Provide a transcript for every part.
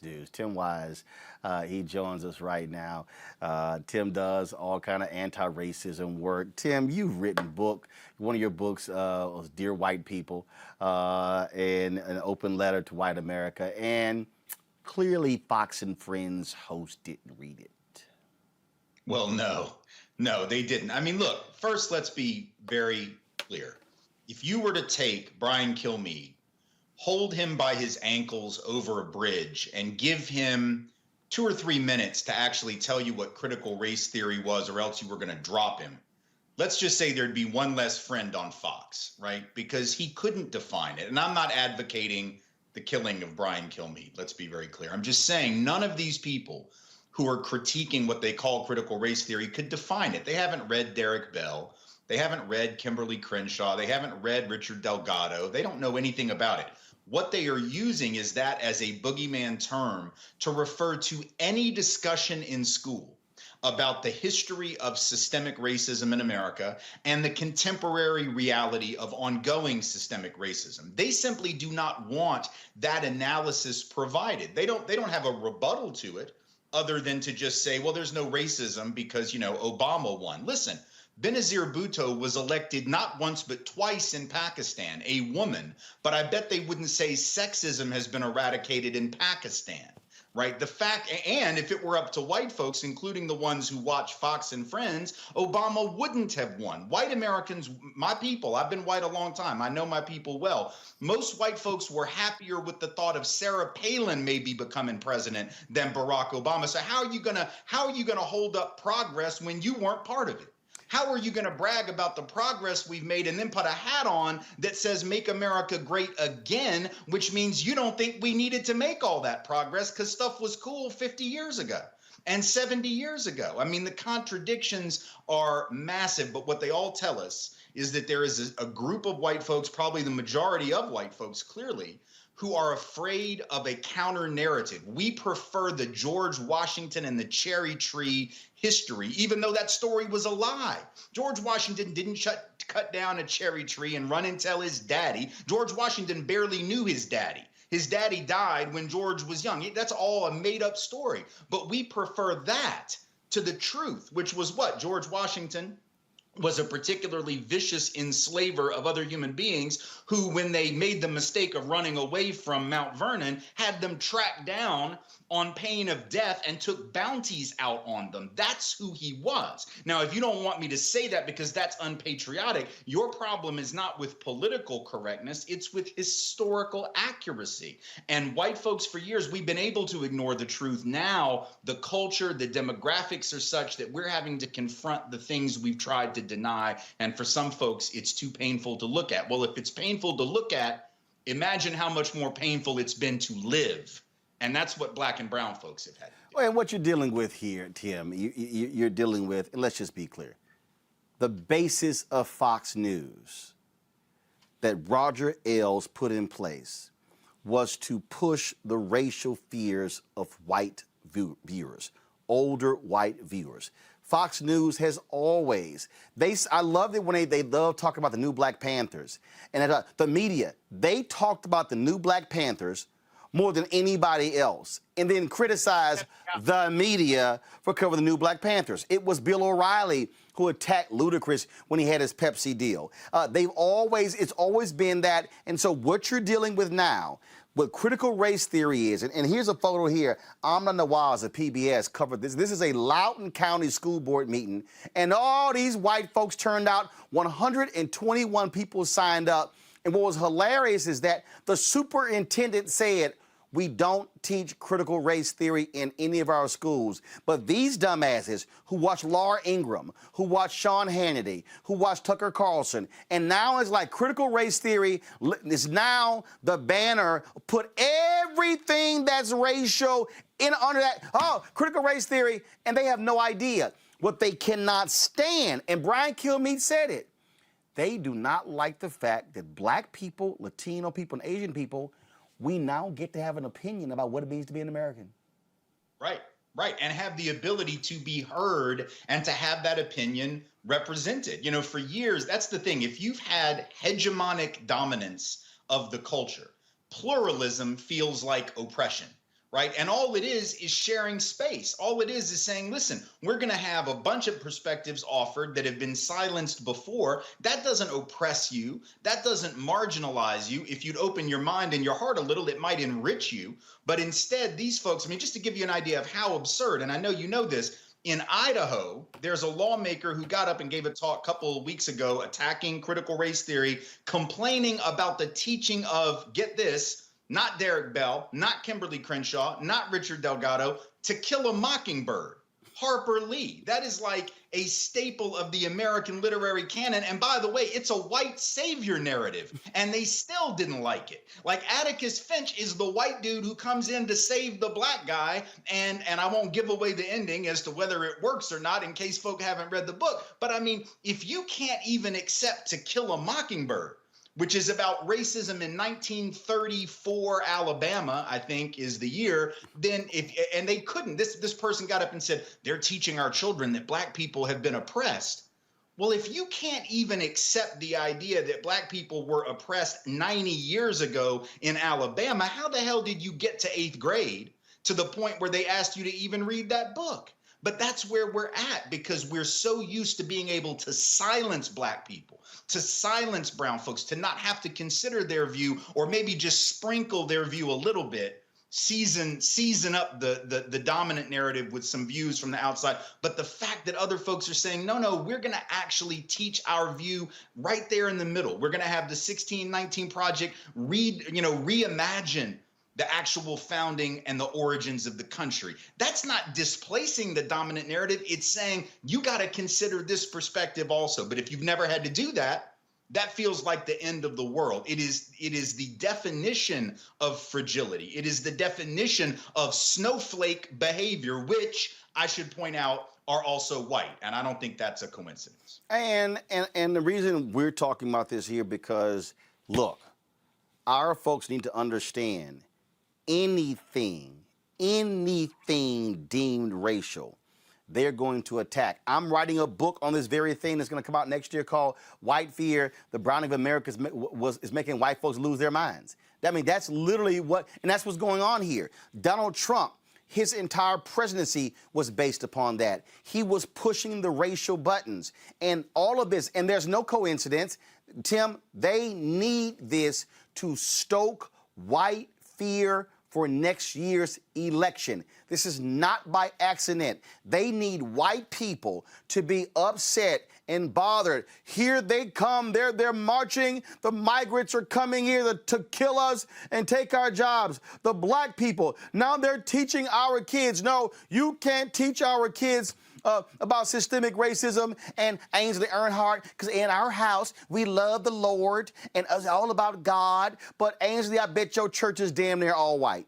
News. Tim Wise, he joins us right now. Tim does all kind of anti-racism work. Tim, you've written a book. One of your books was Dear White People, and an open letter to white America. And clearly, Fox and Friends host didn't read it. Well, no, they didn't. I mean, look, first, let's be very clear. If you were to take Brian Kilmeade, hold him by his ankles over a bridge, and give him 2 or 3 minutes to actually tell you what critical race theory was, or else you were going to drop him, let's just say there'd be one less friend on Fox, right? Because he couldn't define it. And I'm not advocating the killing of Brian Kilmeade. Let's be very clear. I'm just saying none of these people who are critiquing what they call critical race theory could define it. They haven't read Derek Bell. They haven't read Kimberly Crenshaw. They haven't read Richard Delgado. They don't know anything about it. What they are using is that as a boogeyman term to refer to any discussion in school about the history of systemic racism in America and the contemporary reality of ongoing systemic racism. They simply do not want that analysis provided. They don't have a rebuttal to it other than to just say, well, there's no racism because, Obama won. Listen, Benazir Bhutto was elected not once but twice in Pakistan, a woman, but I bet they wouldn't say sexism has been eradicated in Pakistan, right? The fact, and if it were up to white folks, including the ones who watch Fox and Friends, Obama wouldn't have won. White Americans, my people, I've been white a long time. I know my people well. Most white folks were happier with the thought of Sarah Palin maybe becoming president than Barack Obama. So how are you gonna hold up progress when you weren't part of it? How are you going to brag about the progress we've made and then put a hat on that says make America great again, which means you don't think we needed to make all that progress because stuff was cool 50 years ago and 70 years ago? I mean, the contradictions are massive, but what they all tell us is that there is a group of white folks, probably the majority of white folks clearly, who are afraid of a counter narrative. We prefer the George Washington and the cherry tree history, even though that story was a lie. George Washington didn't cut down a cherry tree and run and tell his daddy. George Washington barely knew his daddy. His daddy died when George was young. That's all a made up story. But we prefer that to the truth, which was what? George Washington was a particularly vicious enslaver of other human beings who, when they made the mistake of running away from Mount Vernon, had them tracked down on pain of death and took bounties out on them. That's who he was. Now, if you don't want me to say that because that's unpatriotic, your problem is not with political correctness, it's with historical accuracy. And white folks, for years, we've been able to ignore the truth. Now, the culture, the demographics are such that we're having to confront the things we've tried to deny. And for some folks, it's too painful to look at. Well, if it's painful to look at, imagine how much more painful it's been to live. And that's what black and brown folks have had to do. Well, and what you're dealing with here, Tim, you're dealing with, and let's just be clear, the basis of Fox News that Roger Ailes put in place was to push the racial fears of white viewers, older white viewers. Fox News has always, I love it when they love talking about the new Black Panthers. And the media, they talked about the new Black Panthers more than anybody else, and then criticize the media for covering the new Black Panthers. It was Bill O'Reilly who attacked Ludacris when he had his Pepsi deal. It's always been that. And so what you're dealing with now, what critical race theory is, and here's a photo here. Amna Nawaz of PBS covered this. This is a Loudoun County School Board meeting, and all these white folks turned out. 121 people signed up. And what was hilarious is that the superintendent said, we don't teach critical race theory in any of our schools. But these dumbasses who watch Laura Ingraham, who watch Sean Hannity, who watch Tucker Carlson, and now it's like critical race theory is now the banner, put everything that's racial in under that, critical race theory, and they have no idea what they cannot stand. And Brian Kilmeade said it. They do not like the fact that black people, Latino people, and Asian people, we now get to have an opinion about what it means to be an American. Right. And have the ability to be heard and to have that opinion represented. For years, that's the thing. If you've had hegemonic dominance of the culture, pluralism feels like oppression. right? And all it is sharing space. All it is saying, listen, we're going to have a bunch of perspectives offered that have been silenced before. That doesn't oppress you. That doesn't marginalize you. If you'd open your mind and your heart a little, it might enrich you. But instead, these folks, I mean, just to give you an idea of how absurd, and I know you know this, in Idaho, there's a lawmaker who got up and gave a talk a couple of weeks ago attacking critical race theory, complaining about the teaching of, get this, not Derek Bell, not Kimberly Crenshaw, not Richard Delgado, To Kill a Mockingbird. Harper Lee. That is like a staple of the American literary canon. And by the way, it's a white savior narrative, and they still didn't like it. Like Atticus Finch is the white dude who comes in to save the black guy. And I won't give away the ending as to whether it works or not in case folk haven't read the book. But I mean, if you can't even accept To Kill a Mockingbird, which is about racism in 1934 Alabama, I think is the year, then and they couldn't, this person got up and said, they're teaching our children that black people have been oppressed. Well, if you can't even accept the idea that black people were oppressed 90 years ago in Alabama, how the hell did you get to 8th grade to the point where they asked you to even read that book? But that's where we're at, because we're so used to being able to silence black people, to silence brown folks, to not have to consider their view, or maybe just sprinkle their view a little bit, season up the dominant narrative with some views from the outside. But the fact that other folks are saying, no, we're going to actually teach our view right there in the middle. We're going to have the 1619 Project reimagine the actual founding and the origins of the country. That's not displacing the dominant narrative. It's saying you got to consider this perspective also. But if you've never had to do that, that feels like the end of the world. It is the definition of fragility. It is the definition of snowflake behavior, which I should point out are also white. And I don't think that's a coincidence. And the reason we're talking about this here, because look, our folks need to understand anything deemed racial, they're going to attack. I'm writing a book on this very thing that's going to come out next year called White Fear, the Browning of America is making white folks lose their minds. I mean, that's literally and that's what's going on here. Donald Trump, his entire presidency was based upon that. He was pushing the racial buttons and all of this, and there's no coincidence. Tim, they need this to stoke white fear for next year's election. This is not by accident. They need white people to be upset and bothered. Here they come. They're marching. The migrants are coming here to kill us and take our jobs. The black people, now they're teaching our kids. No, you can't teach our kids about systemic racism and Ainsley Earnhardt, because in our house, we love the Lord and it's all about God. But Ainsley, I bet your church is damn near all white.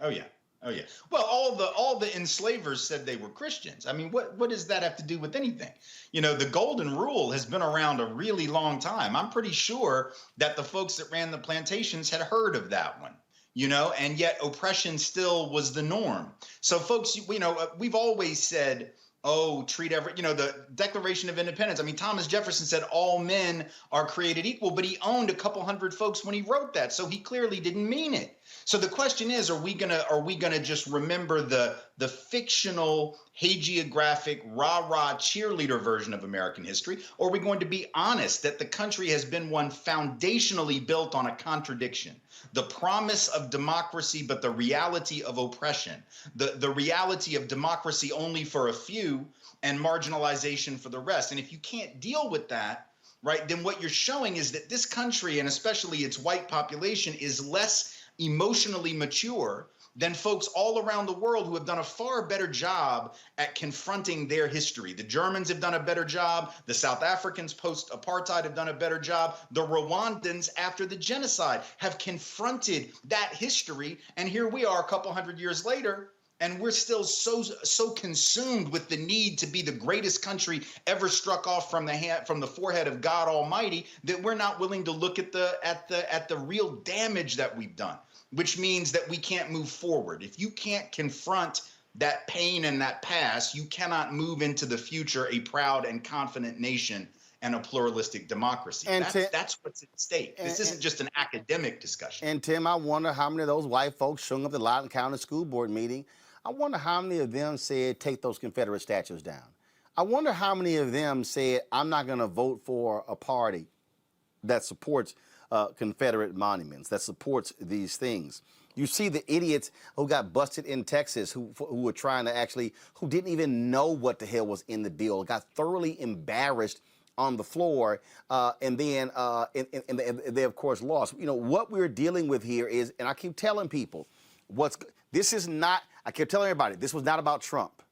Oh, yeah. Oh, yeah. Well, all the enslavers said they were Christians. I mean, what does that have to do with anything? You know, the Golden Rule has been around a really long time. I'm pretty sure that the folks that ran the plantations had heard of that one. You know, and yet oppression still was the norm. So folks, we've always said, treat the Declaration of Independence. I mean, Thomas Jefferson said all men are created equal, but he owned a couple hundred folks when he wrote that. So he clearly didn't mean it. So the question is, are we gonna just remember the fictional hagiographic rah-rah cheerleader version of American history? Or are we going to be honest that the country has been one foundationally built on a contradiction? The promise of democracy, but the reality of oppression, the reality of democracy only for a few and marginalization for the rest. And if you can't deal with that, right, then what you're showing is that this country, and especially its white population, is less emotionally mature than folks all around the world who have done a far better job at confronting their history. The Germans have done a better job. The South Africans post-apartheid have done a better job. The Rwandans after the genocide have confronted that history. And here we are a couple hundred years later, and we're still so consumed with the need to be the greatest country ever struck off from the forehead of God Almighty that we're not willing to look at the real damage that we've done, which means that we can't move forward. If you can't confront that pain and that past, you cannot move into the future a proud and confident nation and a pluralistic democracy. And That's what's at stake. This isn't just an academic discussion. And Tim, I wonder how many of those white folks showing up at the Loudoun County School Board meeting, I wonder how many of them said, take those Confederate statues down. I wonder how many of them said, I'm not going to vote for a party that supports Confederate monuments, that supports these things. You see the idiots who got busted in Texas who were trying to actually, who didn't even know what the hell was in the bill, got thoroughly embarrassed on the floor, and then they of course lost. You know what we're dealing with here is, and I keep telling people, this is not. I keep telling everybody, this was not about Trump.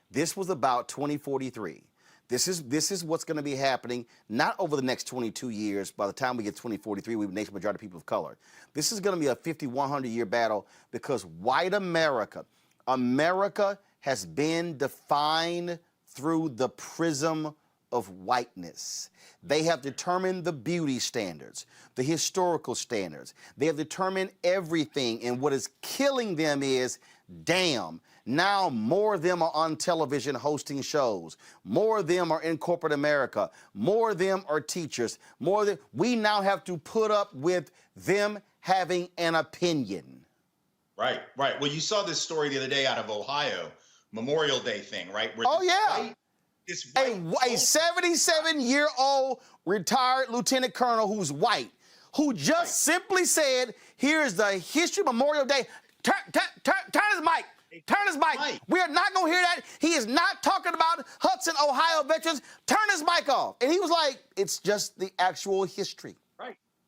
This was about 2043. This is what's going to be happening, not over the next 22 years. By the time we get 2043, we have a nation majority of people of color. This is going to be a 50, 100-year battle because white America has been defined through the prism of whiteness. They have determined the beauty standards, the historical standards. They have determined everything, and what is killing them is, damn, now more of them are on television hosting shows. More of them are in corporate America. More of them are teachers. We now have to put up with them having an opinion. Right. Well, you saw this story the other day out of Ohio, Memorial Day thing, right? Where a 77-year-old retired lieutenant colonel who's white, who just simply said, here's the history of Memorial Day. Turn his mic. Turn his mic. We are not going to hear that. He is not talking about Hudson, Ohio veterans. Turn his mic off. And he was like, it's just the actual history.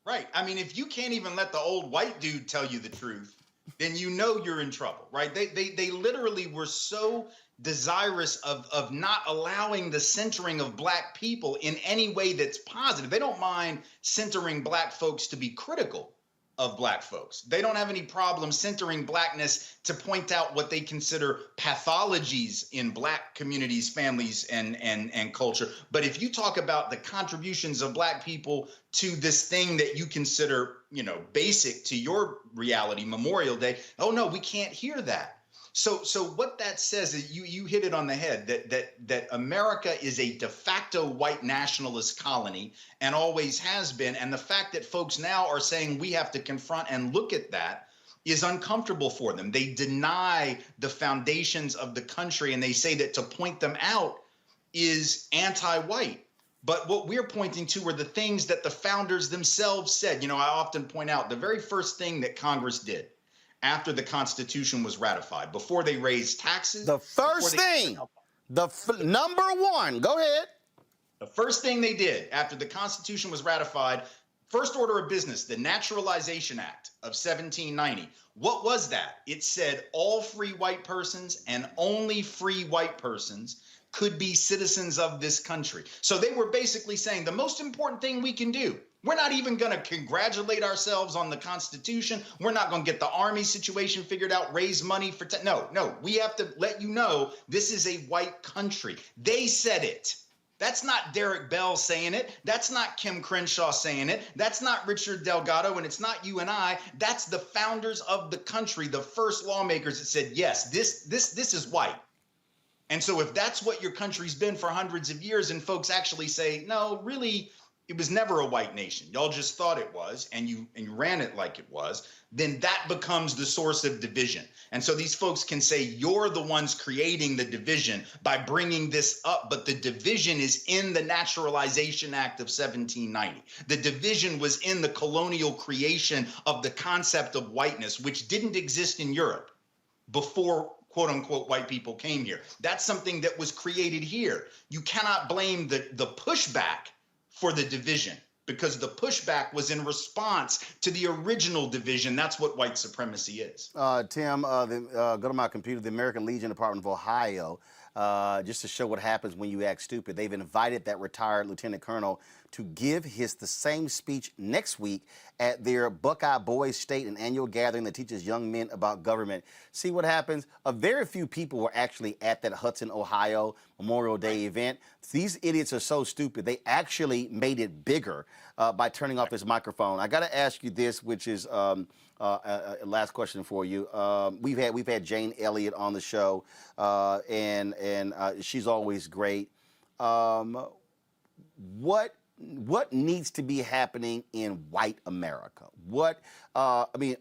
Right. I mean, if you can't even let the old white dude tell you the truth, then you know you're in trouble, right? They literally were so desirous of not allowing the centering of black people in any way that's positive. They don't mind centering black folks to be critical of black folks. They don't have any problem centering blackness to point out what they consider pathologies in black communities, families, and culture. But if you talk about the contributions of black people to this thing that you consider, basic to your reality, Memorial Day, oh no, we can't hear that. So what that says is you hit it on the head that America is a de facto white nationalist colony and always has been. And the fact that folks now are saying we have to confront and look at that is uncomfortable for them. They deny the foundations of the country and they say that to point them out is anti-white. But what we're pointing to are the things that the founders themselves said. I often point out the very first thing that Congress did after the Constitution was ratified, before they raised taxes. The first thing, number one, go ahead. The first thing they did after the Constitution was ratified, first order of business, the Naturalization Act of 1790. What was that? It said all free white persons and only free white persons could be citizens of this country. So they were basically saying the most important thing we can do, we're not even going to congratulate ourselves on the Constitution. We're not going to get the Army situation figured out, raise money for no, we have to let you know this is a white country. They said it. That's not Derek Bell saying it. That's not Kim Crenshaw saying it. That's not Richard Delgado, and it's not you and I. That's the founders of the country, the first lawmakers that said, yes, this is white. And so if that's what your country's been for hundreds of years and folks actually say, no, really, it was never a white nation. Y'all just thought it was, and you ran it like it was, then that becomes the source of division. And so these folks can say, you're the ones creating the division by bringing this up, but the division is in the Naturalization Act of 1790. The division was in the colonial creation of the concept of whiteness, which didn't exist in Europe before quote unquote white people came here. That's something that was created here. You cannot blame the pushback for the division, because the pushback was in response to the original division. That's what white supremacy is. Tim, go to my computer, the American Legion Department of Ohio, just to show what happens when you act stupid. They've invited that retired lieutenant colonel to give the same speech next week at their Buckeye Boys State, an annual gathering that teaches young men about government. See what happens? Very few people were actually at that Hudson, Ohio Memorial Day event. These idiots are so stupid. They actually made it bigger by turning off his microphone. I got to ask you this, which is last question for you. We've had Jane Elliott on the show, and she's always great. what needs to be happening in white America? What I mean,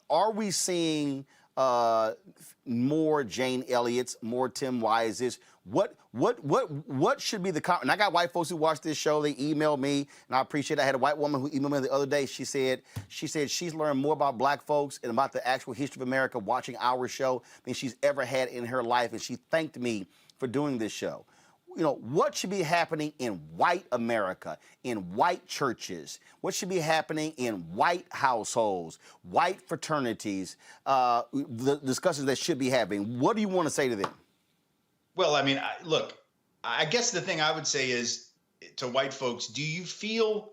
are we seeing more Jane Elliott's, more Tim Wise's? What should be the and I got white folks who watch this show. They email me, and I appreciate it. I had a white woman who emailed me the other day. She said she's learned more about black folks and about the actual history of America watching our show than she's ever had in her life, and she thanked me for doing this show. What should be happening in white America, in white churches? What should be happening in white households, white fraternities, the discussions that should be happening? What do you want to say to them? Well, I mean, look, I guess the thing I would say is to white folks, do you feel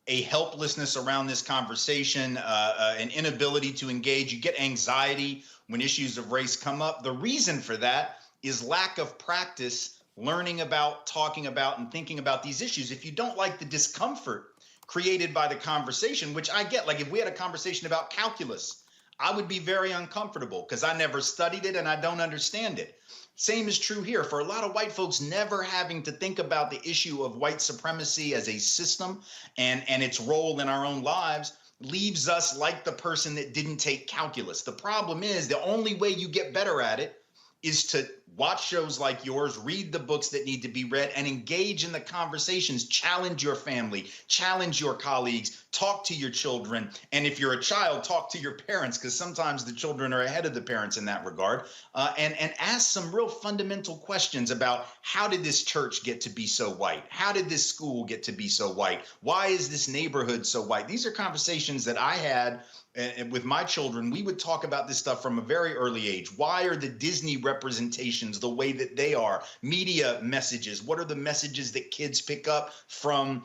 a helplessness around this conversation, an inability to engage? You get anxiety when issues of race come up. The reason for that is lack of practice learning about, talking about, and thinking about these issues. If you don't like the discomfort created by the conversation, which I get, like if we had a conversation about calculus, I would be very uncomfortable because I never studied it and I don't understand it. Same is true here for a lot of white folks never having to think about the issue of white supremacy as a system and its role in our own lives leaves us like the person that didn't take calculus. The problem is the only way you get better at it is to watch shows like yours, read the books that need to be read, and engage in the conversations. Challenge your family, challenge your colleagues, talk to your children. And if you're a child, talk to your parents, because sometimes the children are ahead of the parents in that regard. And ask some real fundamental questions about how did this church get to be so white? How did this school get to be so white? Why is this neighborhood so white? These are conversations that I had and with my children. We would talk about this stuff from a very early age. Why are the Disney representations the way that they are? Media messages. What are the messages that kids pick up from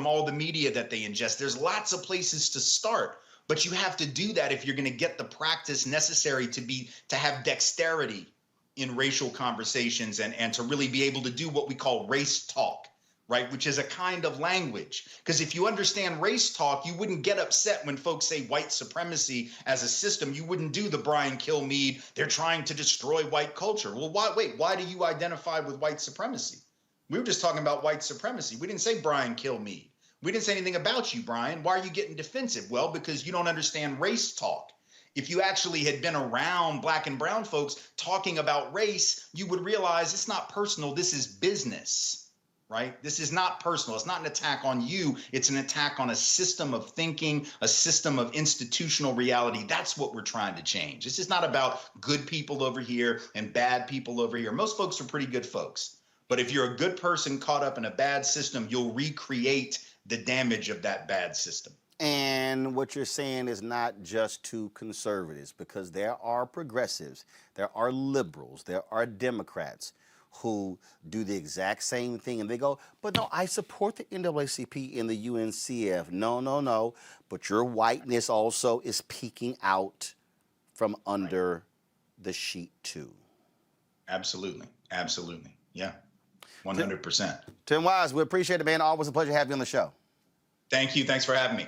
all the media that they ingest? There's lots of places to start, but you have to do that if you're going to get the practice necessary to have dexterity in racial conversations and to really be able to do what we call race talk. Right, which is a kind of language. Because if you understand race talk, you wouldn't get upset when folks say white supremacy as a system. You wouldn't do the Brian Kilmeade, they're trying to destroy white culture. Well, why do you identify with white supremacy? We were just talking about white supremacy. We didn't say Brian Kilmeade. We didn't say anything about you, Brian. Why are you getting defensive? Well, because you don't understand race talk. If you actually had been around black and brown folks talking about race, you would realize it's not personal, this is business. Right? This is not personal. It's not an attack on you. It's an attack on a system of thinking, a system of institutional reality. That's what we're trying to change. This is not about good people over here and bad people over here. Most folks are pretty good folks. But if you're a good person caught up in a bad system, you'll recreate the damage of that bad system. And what you're saying is not just to conservatives, because there are progressives, there are liberals, there are Democrats who do the exact same thing, and they go, but no, I support the NAACP and the UNCF. No, but your whiteness also is peeking out from under the sheet too. Absolutely. Yeah, 100%. Tim Wise, we appreciate it, man. Always a pleasure to have you on the show. Thank you. Thanks for having me.